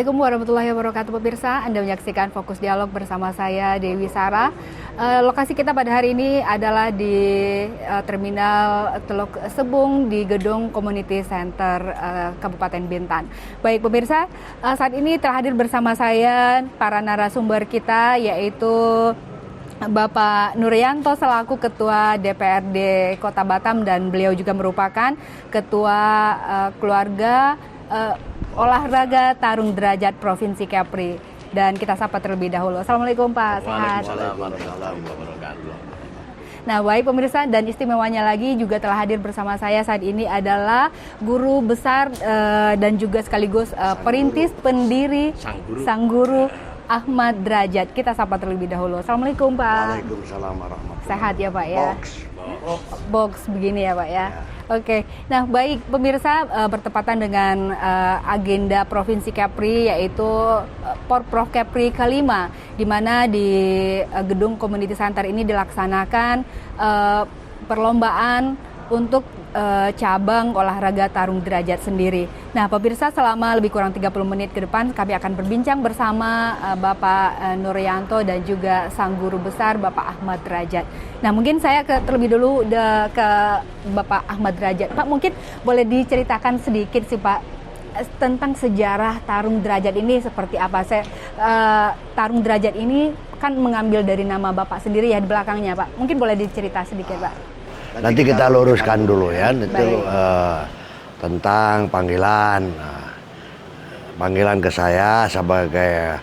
Assalamualaikum warahmatullahi wabarakatuh pemirsa. Anda menyaksikan Fokus Dialog bersama saya Dewi Sarah. Lokasi kita pada hari ini adalah di Terminal Teluk Sebung di Gedung Community Center Kabupaten Bintan. Baik pemirsa, saat ini telah hadir bersama saya para narasumber kita, yaitu Bapak Nuryanto selaku Ketua DPRD Kota Batam, dan beliau juga merupakan Ketua Keluarga Olahraga Tarung Derajat Provinsi Kepri. Dan kita sapa terlebih dahulu. Assalamualaikum Pak, sehat? Waalaikumsalam warahmatullahi wabarakatuh. Nah, baik pemirsa, dan istimewanya lagi juga telah hadir bersama saya saat ini adalah guru besar dan juga sekaligus perintis pendiri Sang Guru Ahmad Derajat. Kita sapa terlebih dahulu. Assalamualaikum Pak. Waalaikumsalam warahmatullahi wabarakatuh. Sehat ya Pak ya? Box begini ya Pak ya? Oke, nah baik pemirsa, bertepatan dengan agenda Provinsi Kepri, yaitu Porprov Kepri kelima, di mana di Gedung Community Center ini dilaksanakan perlombaan untuk cabang olahraga tarung derajat sendiri. Nah pemirsa, selama lebih kurang 30 menit ke depan kami akan berbincang bersama Bapak Nuryanto dan juga Sang Guru Besar Bapak Ahmad Derajat. Nah mungkin saya terlebih dulu ke Bapak Ahmad Derajat. Pak, mungkin boleh diceritakan sedikit sih Pak tentang sejarah tarung derajat ini seperti apa? Tarung derajat ini kan mengambil dari nama Bapak sendiri ya di belakangnya Pak. Mungkin boleh dicerita sedikit Pak. Nanti kita luruskan dulu ya, itu tentang panggilan ke saya sebagai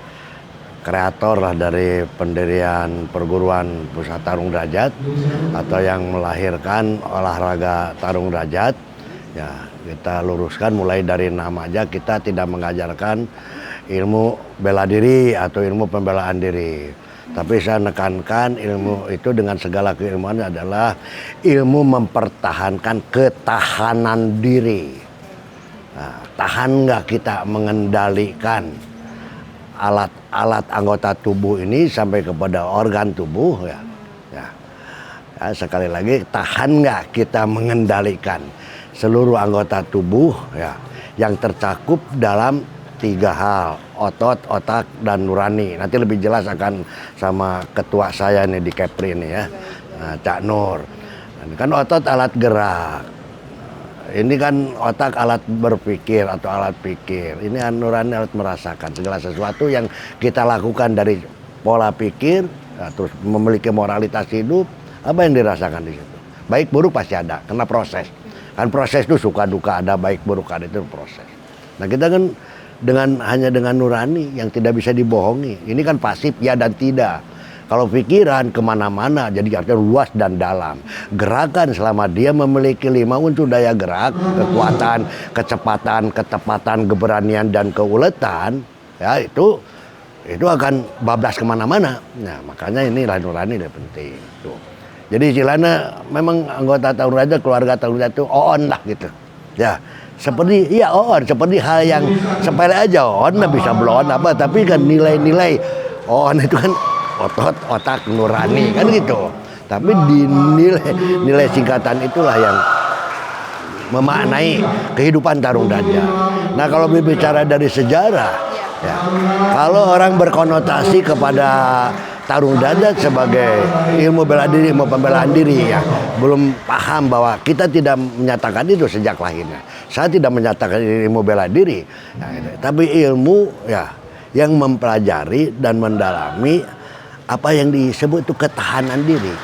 kreator lah dari pendirian perguruan pusat tarung derajat atau yang melahirkan olahraga tarung derajat. Ya, kita luruskan mulai dari nama aja, kita tidak mengajarkan ilmu bela diri atau ilmu pembelaan diri. Tapi saya nekankan ilmu itu dengan segala keilmuan adalah ilmu mempertahankan ketahanan diri. Nah, tahan nggak kita mengendalikan alat-alat anggota tubuh ini sampai kepada organ tubuh ya. Sekali lagi, tahan nggak kita mengendalikan seluruh anggota tubuh ya yang tercakup dalam 3 hal: otot, otak, dan nurani. Nanti lebih jelas akan sama ketua saya nih di Kepri ini ya, Cak Nur. Ini kan otot alat gerak, ini kan otak alat berpikir atau alat pikir, ini nurani alat merasakan segala sesuatu yang kita lakukan dari pola pikir, terus memiliki moralitas hidup. Apa yang dirasakan di situ? Baik buruk pasti ada, karena proses. Kan proses itu suka duka ada, baik buruk ada, itu proses. Nah kita kan hanya dengan nurani yang tidak bisa dibohongi. Ini kan pasif ya dan tidak. Kalau pikiran kemana-mana, jadi artinya luas dan dalam. Gerakan selama dia memiliki 5 unsur daya gerak, kekuatan, kecepatan, ketepatan, keberanian, dan keuletan, ya itu akan bablas kemana-mana. Nah makanya inilah nurani lebih penting. Tuh. Jadi istilahnya memang anggota tarung derajat, keluarga tarung derajat itu on lah gitu. Ya. Seperti seperti hal yang sepele aja, bisa belon apa, tapi kan nilai-nilai itu kan otot, otak, nurani kan gitu. Tapi di nilai singkatan itulah yang memaknai kehidupan tarung derajat. Nah kalau berbicara dari sejarah, ya, kalau orang berkonotasi kepada tarung derajat sebagai ilmu bela diri, ilmu pembelaan diri ya, belum paham bahwa kita tidak menyatakan itu sejak lahirnya. Saya tidak menyatakan ilmu bela diri, tapi ilmu ya yang mempelajari dan mendalami apa yang disebut itu ketahanan diri.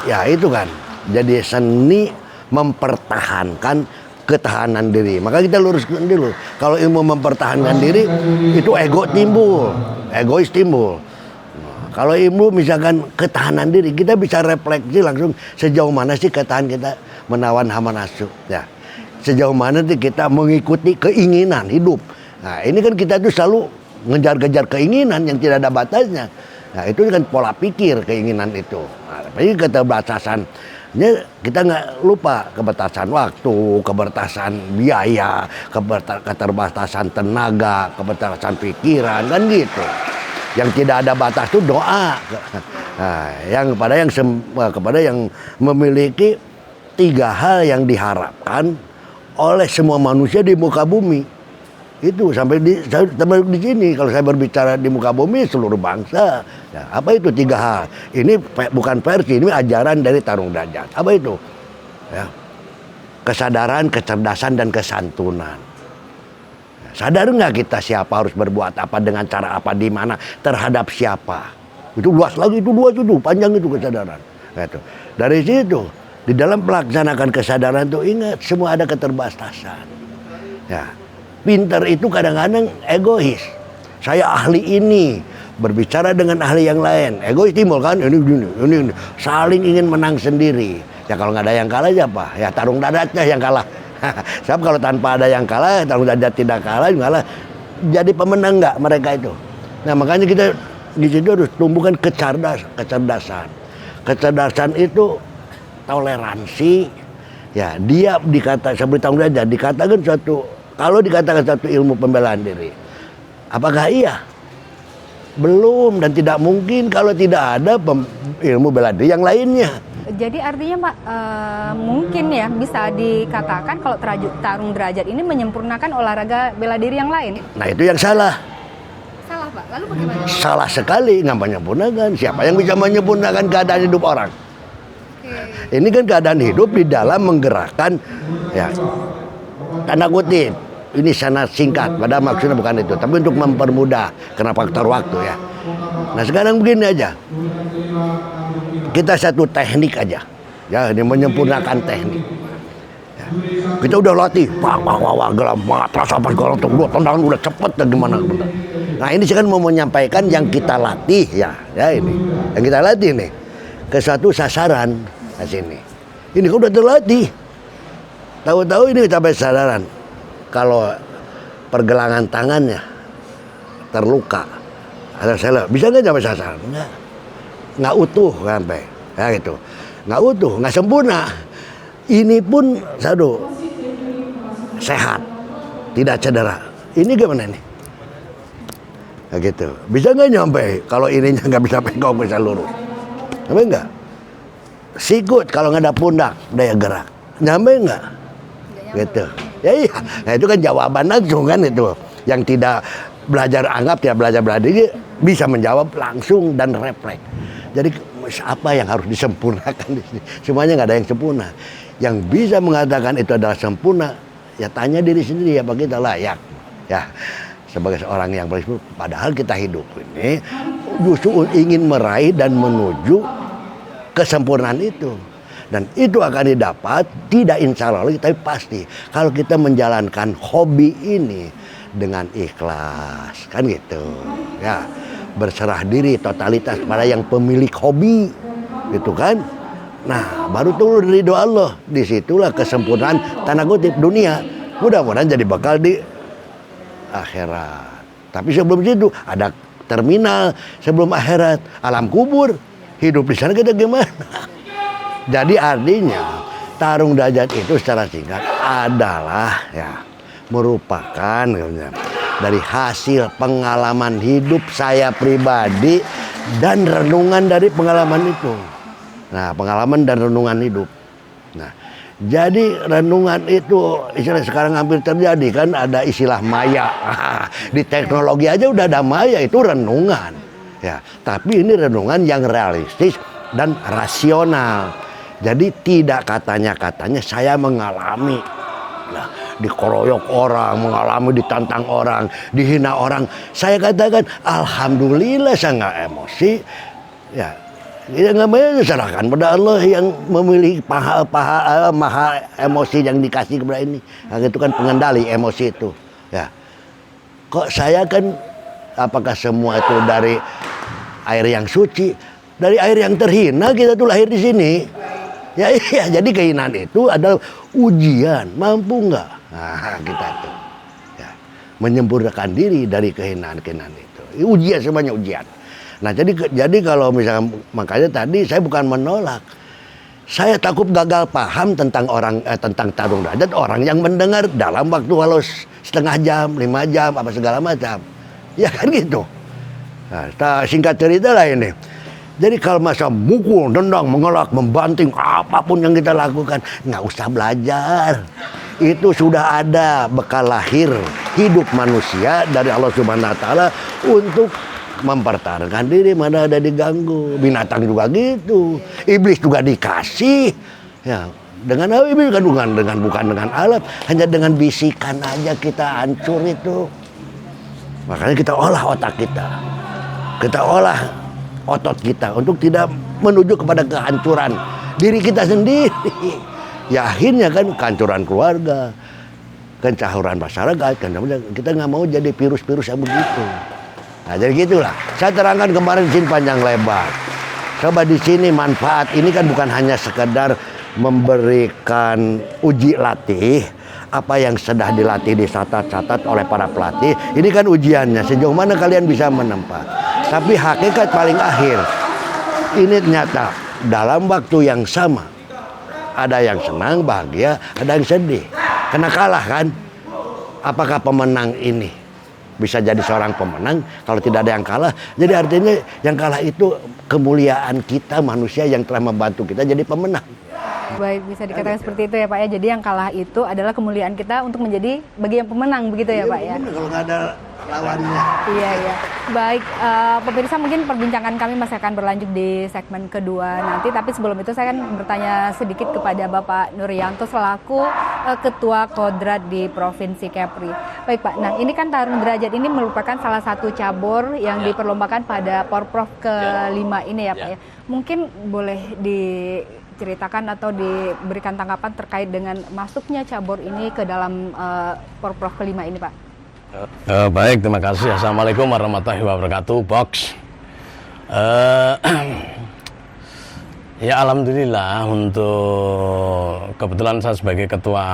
Ya itu kan, jadi seni mempertahankan ketahanan diri. Maka kita luruskan dulu. Kalau ilmu mempertahankan diri itu ego timbul, egois timbul. Kalau ilmu misalkan ketahanan diri, kita bisa refleksi langsung sejauh mana sih ketahan kita menawan hawa nafsu. Ya. Sejauh mana sih kita mengikuti keinginan hidup. Nah ini kan kita tuh selalu ngejar-ngejar keinginan yang tidak ada batasnya. Nah itu kan pola pikir keinginan itu. Nah, tapi keterbatasannya kita nggak lupa keterbatasan waktu, keterbatasan biaya, keterbatasan tenaga, keterbatasan pikiran kan gitu. Yang tidak ada batas itu doa. Nah, kepada yang memiliki 3 hal yang diharapkan oleh semua manusia di muka bumi. Itu sampai di sini kalau saya berbicara di muka bumi seluruh bangsa. Ya, apa itu 3 hal? Ini bukan versi, ini ajaran dari Tarung Derajat. Apa itu? Ya. Kesadaran, kecerdasan, dan kesantunan. Ya, sadar nggak kita siapa harus berbuat apa, dengan cara apa, di mana, terhadap siapa? Itu luas lagi, itu luas, itu panjang, itu kesadaran. Gitu. Dari situ, di dalam melaksanakan kesadaran itu ingat semua ada keterbatasan. Ya. Pinter itu kadang-kadang egois. Saya ahli ini, berbicara dengan ahli yang lain. Egois timbul kan, ini. Saling ingin menang sendiri. Ya kalau nggak ada yang kalah siapa? Ya Tarung Derajatnya yang kalah. Sebab kalau tanpa ada yang kalah, Tarung Derajat tidak kalah, malah jadi pemenang nggak mereka itu. Nah makanya kita di situ harus tumbuhkan kecerdasan. Kecerdasan itu toleransi. Ya dia seperti Tarung Derajat dikatakan kalau dikatakan satu ilmu pembelaan diri, apakah iya? Belum, dan tidak mungkin kalau tidak ada ilmu bela diri yang lainnya. Jadi artinya Pak, mungkin ya bisa dikatakan kalau Tarung Derajat ini menyempurnakan olahraga bela diri yang lain. Nah itu yang salah. Salah Pak, lalu bagaimana? Salah sekali, nggak menyempurnakan. Siapa yang bisa menyempurnakan keadaan hidup orang? Oke. Ini kan keadaan hidup di dalam menggerakkan, ya tanda kutip. Ini sangat singkat, padahal maksudnya bukan itu, tapi untuk mempermudah karena faktor waktu ya. Nah sekarang begini aja, kita satu teknik aja, ya ini menyempurnakan teknik. Ya. Kita udah latih, gelam, terasa pas gelam, tendangan udah cepet dan gimana. Nah ini sekarang mau menyampaikan yang kita latih ya ini, yang kita latih nih ke satu sasaran di sini. Ini udah terlatih, tahu-tahu ini sampai sasaran. Kalau pergelangan tangannya terluka ada salah, bisa nggak sampai sasaran? Nggak utuh sampai, ya gitu, nggak utuh, nggak sempurna. Ini pun sehat, tidak cedera. Ini gimana nih? Nah, gitu, bisa nggak nyampe? Kalau ininya nggak bisa pegang, bisa lurus, nyampe nggak? Sikut kalau nggak ada pundak, daya gerak, nyampe nggak? Gitu. Ya iya, nah itu kan jawaban langsung kan itu. Yang tidak belajar anggap ya belajar diri bisa menjawab langsung dan refleks. Jadi apa yang harus disempurnakan di sini? Semuanya nggak ada yang sempurna. Yang bisa mengatakan itu adalah sempurna, ya tanya diri sendiri apa kita layak. Ya, sebagai seorang yang paling sempurna. Padahal kita hidup ini justru ingin meraih dan menuju kesempurnaan itu. Dan itu akan didapat tidak insya Allah tapi pasti kalau kita menjalankan hobi ini dengan ikhlas, kan gitu ya, berserah diri totalitas pada yang pemilik hobi gitu kan. Nah baru turun ridho Allah, disitulah kesempurnaan tanda kutip dunia, mudah-mudahan jadi bakal di akhirat. Tapi sebelum itu ada terminal, sebelum akhirat alam kubur, hidup di sana kita gimana. Jadi artinya Tarung Derajat itu secara singkat adalah ya merupakan dari hasil pengalaman hidup saya pribadi dan renungan dari pengalaman itu. Nah, pengalaman dan renungan hidup. Nah, jadi renungan itu istilah sekarang hampir terjadi kan, ada istilah maya. Di teknologi aja udah ada maya, itu renungan. Ya, tapi ini renungan yang realistis dan rasional. Jadi tidak katanya saya mengalami dikeroyok orang, mengalami ditantang orang, dihina orang. Saya katakan alhamdulillah saya nggak emosi. Ya, kita nggak serahkan pada Allah yang memilih maha emosi yang dikasih kepada ini. Nah, itu kan pengendali emosi itu. Ya, kok saya kan apakah semua itu dari air yang suci, dari air yang terhina kita tuh lahir di sini. Ya iya, jadi kehinaan itu adalah ujian, mampu nggak? Nah, kita tuh ya, menyempurnakan diri dari kehinaan itu. Ujian, semuanya ujian. Nah, jadi kalau misalnya, makanya tadi saya bukan menolak. Saya takut gagal paham tentang tentang Tarung Derajat orang yang mendengar dalam waktu walau setengah jam, 5 jam, apa segala macam. Ya kan gitu. Nah, singkat cerita lah ini. Jadi kalau masa mukul, tendang, mengelak, membanting, apapun yang kita lakukan, nggak usah belajar. itu sudah ada bekal lahir hidup manusia dari Allah Subhanahu wa taala untuk mempertahankan diri, mana ada diganggu. Binatang juga gitu. Iblis juga dikasih ya. Dengan iblis kan bukan dengan alat, hanya dengan bisikan aja kita hancur itu. Makanya kita olah otak kita. Kita olah otot kita untuk tidak menuju kepada kehancuran diri kita sendiri. Ya akhirnya kan kehancuran keluarga, kehancuran masyarakat. Kita nggak mau jadi virus-virus yang begitu. Nah jadi gitulah. Saya terangkan kemarin di sini panjang lebar. Coba di sini manfaat ini kan bukan hanya sekedar memberikan uji latih. Apa yang sudah dilatih dicatat-catat oleh para pelatih. Ini kan ujiannya sejauh mana kalian bisa menempa. Tapi hakikat paling akhir ini ternyata dalam waktu yang sama. Ada yang senang, bahagia, ada yang sedih. Kena kalah kan? Apakah pemenang ini bisa jadi seorang pemenang kalau tidak ada yang kalah? Jadi artinya yang kalah itu kemuliaan kita manusia yang telah membantu kita jadi pemenang. Baik, bisa dikatakan seperti itu ya Pak ya. Jadi yang kalah itu adalah kemuliaan kita untuk menjadi bagian pemenang begitu ya Pak ya. Kalau nggak ada lawannya. Iya. Baik, pemirsa mungkin perbincangan kami masih akan berlanjut di segmen kedua nanti. Tapi sebelum itu saya akan bertanya sedikit kepada Bapak Nuryanto selaku Ketua Kodrat di Provinsi Kepri. Baik Pak, nah ini kan tarung derajat ini merupakan salah satu cabur yang diperlombakan pada Porprov ke-5 ini ya Pak ya. Mungkin boleh diceritakan atau diberikan tanggapan terkait dengan masuknya cabur ini ke dalam Porprov ke-5 ini Pak. Baik, terima kasih. Assalamualaikum warahmatullahi wabarakatuh, Box. Ya alhamdulillah untuk kebetulan saya sebagai ketua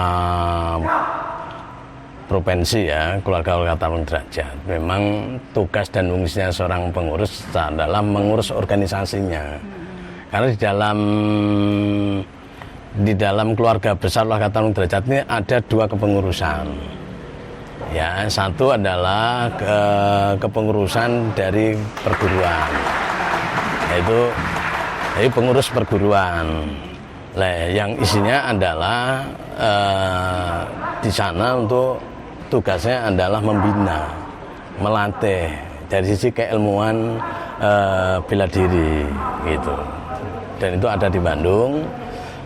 provinsi ya keluarga tarung derajat. Memang tugas dan fungsinya seorang pengurus adalah mengurus organisasinya. Karena di dalam keluarga besar keluarga tarung derajat ini ada dua kepengurusan. Ya, satu adalah kepengurusan dari perguruan, yaitu pengurus perguruan. Yang isinya adalah di sana untuk tugasnya adalah membina, melatih dari sisi keilmuan bela diri, gitu. Dan itu ada di Bandung.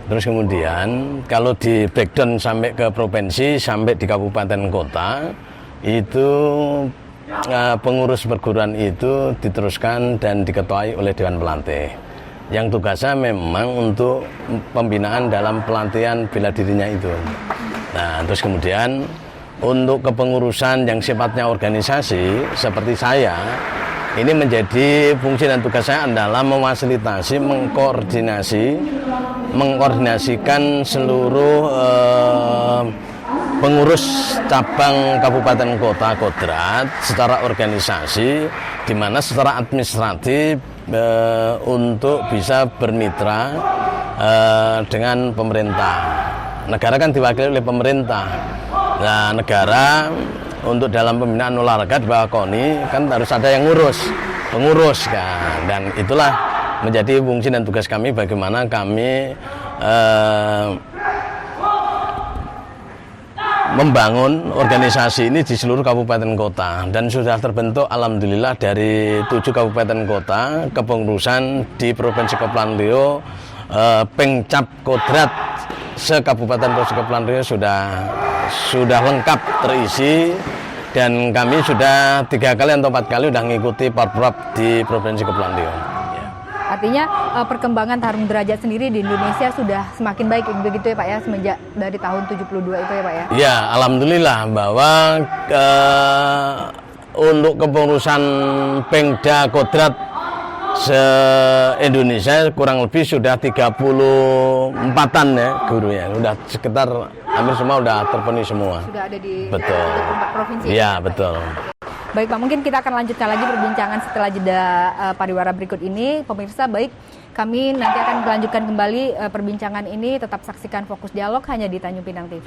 Terus kemudian kalau di breakdown sampai ke provinsi, sampai di kabupaten kota, itu pengurus perguruan itu diteruskan dan diketuai oleh Dewan Pelatih. Yang tugasnya memang untuk pembinaan dalam pelatihan bela dirinya itu. Nah, terus kemudian untuk kepengurusan yang sifatnya organisasi seperti saya, ini menjadi fungsi dan tugas saya adalah memfasilitasi, mengkoordinasikan seluruh pengurus cabang kabupaten kota Kodrat secara organisasi, di mana secara administratif untuk bisa bermitra dengan pemerintah. Negara kan diwakili oleh pemerintah. Nah, negara untuk dalam pembinaan olahraga di bawah KONI kan harus ada yang pengurus kan, dan itulah menjadi fungsi dan tugas kami bagaimana kami membangun organisasi ini di seluruh kabupaten kota, dan sudah terbentuk alhamdulillah dari 7 kabupaten kota kepengurusan di Provinsi Kepulauan Riau. Pengcap Kodrat se-Kabupaten Provinsi Kepulauan Riau sudah lengkap terisi, dan kami sudah 3 kali atau 4 kali sudah mengikuti Porprov di Provinsi Kepulauan Riau. Ya. Artinya perkembangan tarung derajat sendiri di Indonesia sudah semakin baik begitu ya Pak ya, semenjak dari tahun 72 itu ya Pak ya? Ya, alhamdulillah bahwa untuk kepengurusan Pengda Kodrat se-Indonesia kurang lebih sudah 34-an ya gurunya, sudah sekitar hampir semua sudah terpenuhi semua. Sudah ada di betul. Provinsi. Iya, betul. Baik Pak, mungkin kita akan lanjutkan lagi perbincangan setelah jeda pariwara berikut ini. Pemirsa, baik, kami nanti akan melanjutkan kembali perbincangan ini. Tetap saksikan Fokus Dialog hanya di Tanjung Pinang TV.